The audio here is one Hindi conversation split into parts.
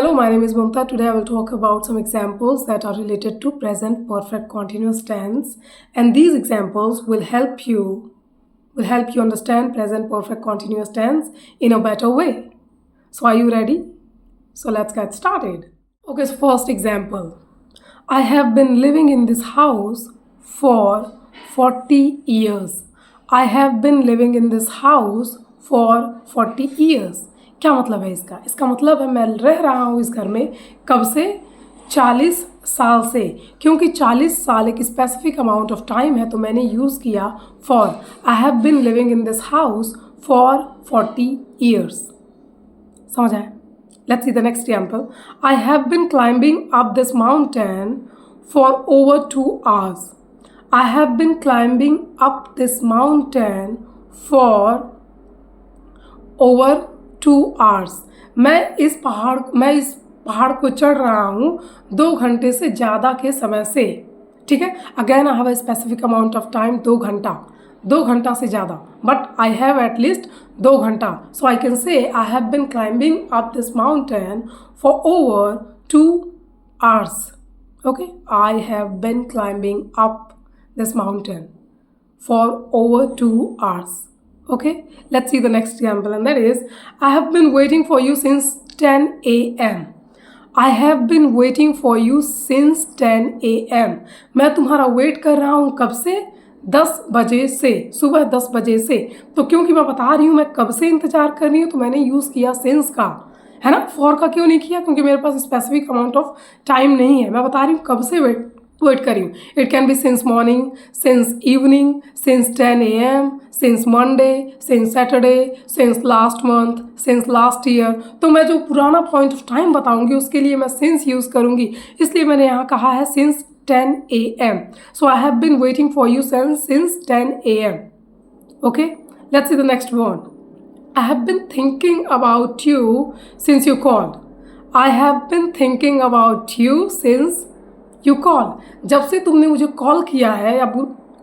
Hello, my name is Mumta. Today I will talk about some examples that are related to present perfect continuous tense, and these examples will help you understand present perfect continuous tense in a better way. So are you ready? So let's get started. Okay, so first example. I have been living in this house for 40 years. I have been living in this house for 40 years. क्या मतलब है इसका? इसका मतलब है मैं रह रहा हूँ इस घर में कब से? 40 साल से। क्योंकि 40 साल एक स्पेसिफिक अमाउंट ऑफ टाइम है तो मैंने यूज़ किया for. I have been living in this house for 40 years. समझ आया? Let's see the next example. I have been climbing up this mountain for over 2 hours. I have been climbing up this mountain for over 2 hours. मैं इस पहाड़ को चढ़ रहा हूँ 2 घंटे से ज़्यादा के समय से। ठीक है, again I have a specific amount of time, 2 घंटा से ज़्यादा, बट आई हैव एटलीस्ट 2 घंटा. सो I can say I have bin climbing up this mountain for over 2 hours. Okay, I have been climbing up this mountain for over 2 hours. Okay, let's see the next example, and that is I have been waiting for you since 10 a.m. I have been waiting for you since 10 a.m. मैं तुम्हारा वेट कर रहा हूँ कब से? 10 बजे से, सुबह 10 बजे से. तो क्योंकि मैं बता रही हूँ मैं कब से इंतज़ार कर रही हूँ तो मैंने यूज़ किया सिंस का, है ना. फॉर का क्यों नहीं किया? क्योंकि मेरे पास स्पेसिफिक अमाउंट ऑफ टाइम नहीं है. मैं बता रही हूँ कब से वेट कर रही हूँ. It can be since morning, since evening, since 10 a.m., since Monday, since Saturday, since last month, since last year. तो मैं जो पुराना पॉइंट ऑफ टाइम बताऊंगी उसके लिए मैं सिंस यूज़ करूंगी, इसलिए मैंने यहाँ कहा है since 10 a.m. So I have been waiting for you since 10 a.m. Okay, let's see the next one. I have been thinking about you since you called. I have been thinking about you since you called. जब से तुमने मुझे कॉल किया है, या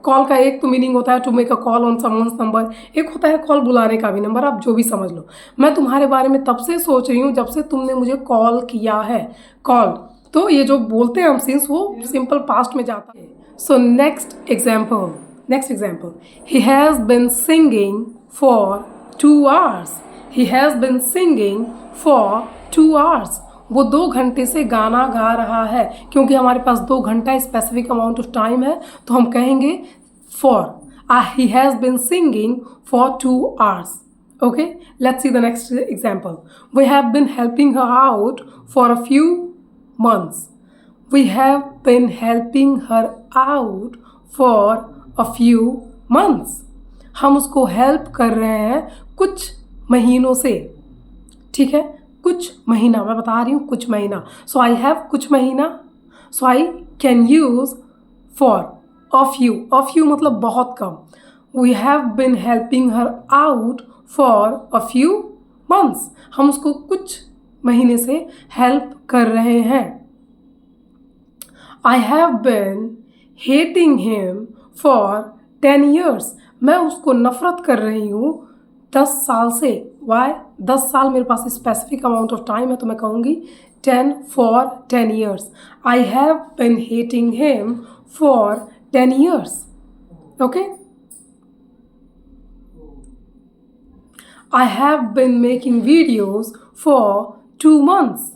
कॉल का एक तो मीनिंग होता है to make a call on someone's number, एक होता है कॉल बुलाने का भी नंबर, आप जो भी समझ लो. मैं तुम्हारे बारे में तब से सोच रही हूँ जब से तुमने मुझे कॉल किया है. कॉल तो ये जो बोलते हैं हम सिंस वो सिंपल पास्ट में जाता है. So next example. He has been singing for 2 hours. He has been singing for 2 hours. वो 2 घंटे से गाना गा रहा है. क्योंकि हमारे पास 2 घंटा स्पेसिफिक अमाउंट ऑफ टाइम है तो हम कहेंगे for. He has been singing for 2 hours. Okay, let's see the next example. We have been helping her out for a few months. We have been helping her out for a few months. हम उसको हेल्प कर रहे हैं कुछ महीनों से. ठीक है, कुछ महीना, मैं बता रही हूँ कुछ महीना. सो आई हैव कुछ महीना, so I can use for a few मतलब बहुत कम. We have been helping her out for a few months. हम उसको कुछ महीने से हेल्प कर रहे हैं. I have been hating him for 10 years. मैं उसको नफ़रत कर रही हूँ 10 साल से. वाई? 10 साल मेरे पास स्पेसिफिक अमाउंट ऑफ टाइम है तो मैं कहूँगी 10 for 10 years. I have been hating him for 10 years. Okay. I have been making videos for 2 months.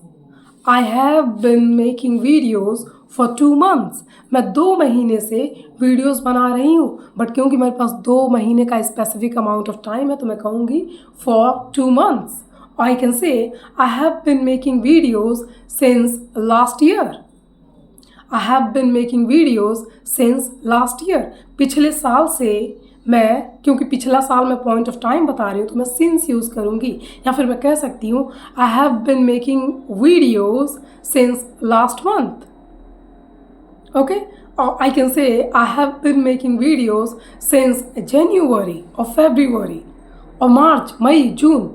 I have been making videos for 2 months. मैं 2 महीने से वीडियोस बना रही हूँ, बट क्योंकि मेरे पास 2 महीने का स्पेसिफिक अमाउंट ऑफ टाइम है तो मैं कहूँगी for 2 months. I can say I have been making videos since last year. I have been making videos since last year. पिछले साल से मैं, क्योंकि पिछला साल मैं पॉइंट ऑफ टाइम बता रही हूँ तो मैं सिंस यूज़ करूँगी. या फिर मैं कह सकती हूँ I have been making videos since last month. Okay, और I can say I have been making videos since January और फरवरी और मार्च, मई, जून.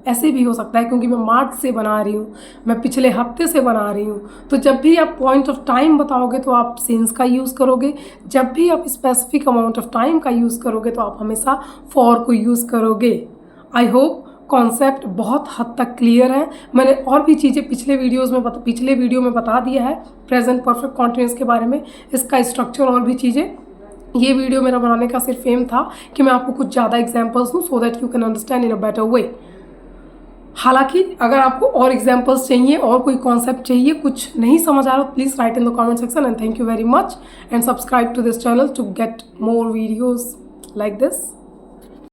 ऐसे भी हो सकता है क्योंकि मैं मार्च से बना रही हूँ, मैं पिछले हफ्ते से बना रही हूँ. तो जब भी आप पॉइंट ऑफ टाइम बताओगे तो आप सिंस का यूज़ करोगे. जब भी आप स्पेसिफिक अमाउंट ऑफ टाइम का यूज़ करोगे तो आप हमेशा फॉर को यूज़ करोगे. आई होप कॉन्सेप्ट बहुत हद तक क्लियर है। मैंने और भी चीज़ें पिछले वीडियो में बता दिया है प्रेजेंट परफेक्ट कॉन्टिन्यूस के बारे में, इसका स्ट्रक्चर और भी चीज़ें। ये वीडियो मेरा बनाने का सिर्फ एम था कि मैं आपको कुछ ज़्यादा एग्जाम्पल्स दूँ so that you can understand in a better way. हालांकि अगर आपको और एग्जाम्पल्स चाहिए और कोई कॉन्सेप्ट चाहिए, कुछ नहीं समझ आ रहा, please write in the comment section and thank you very much and subscribe to this channel to get more videos like this.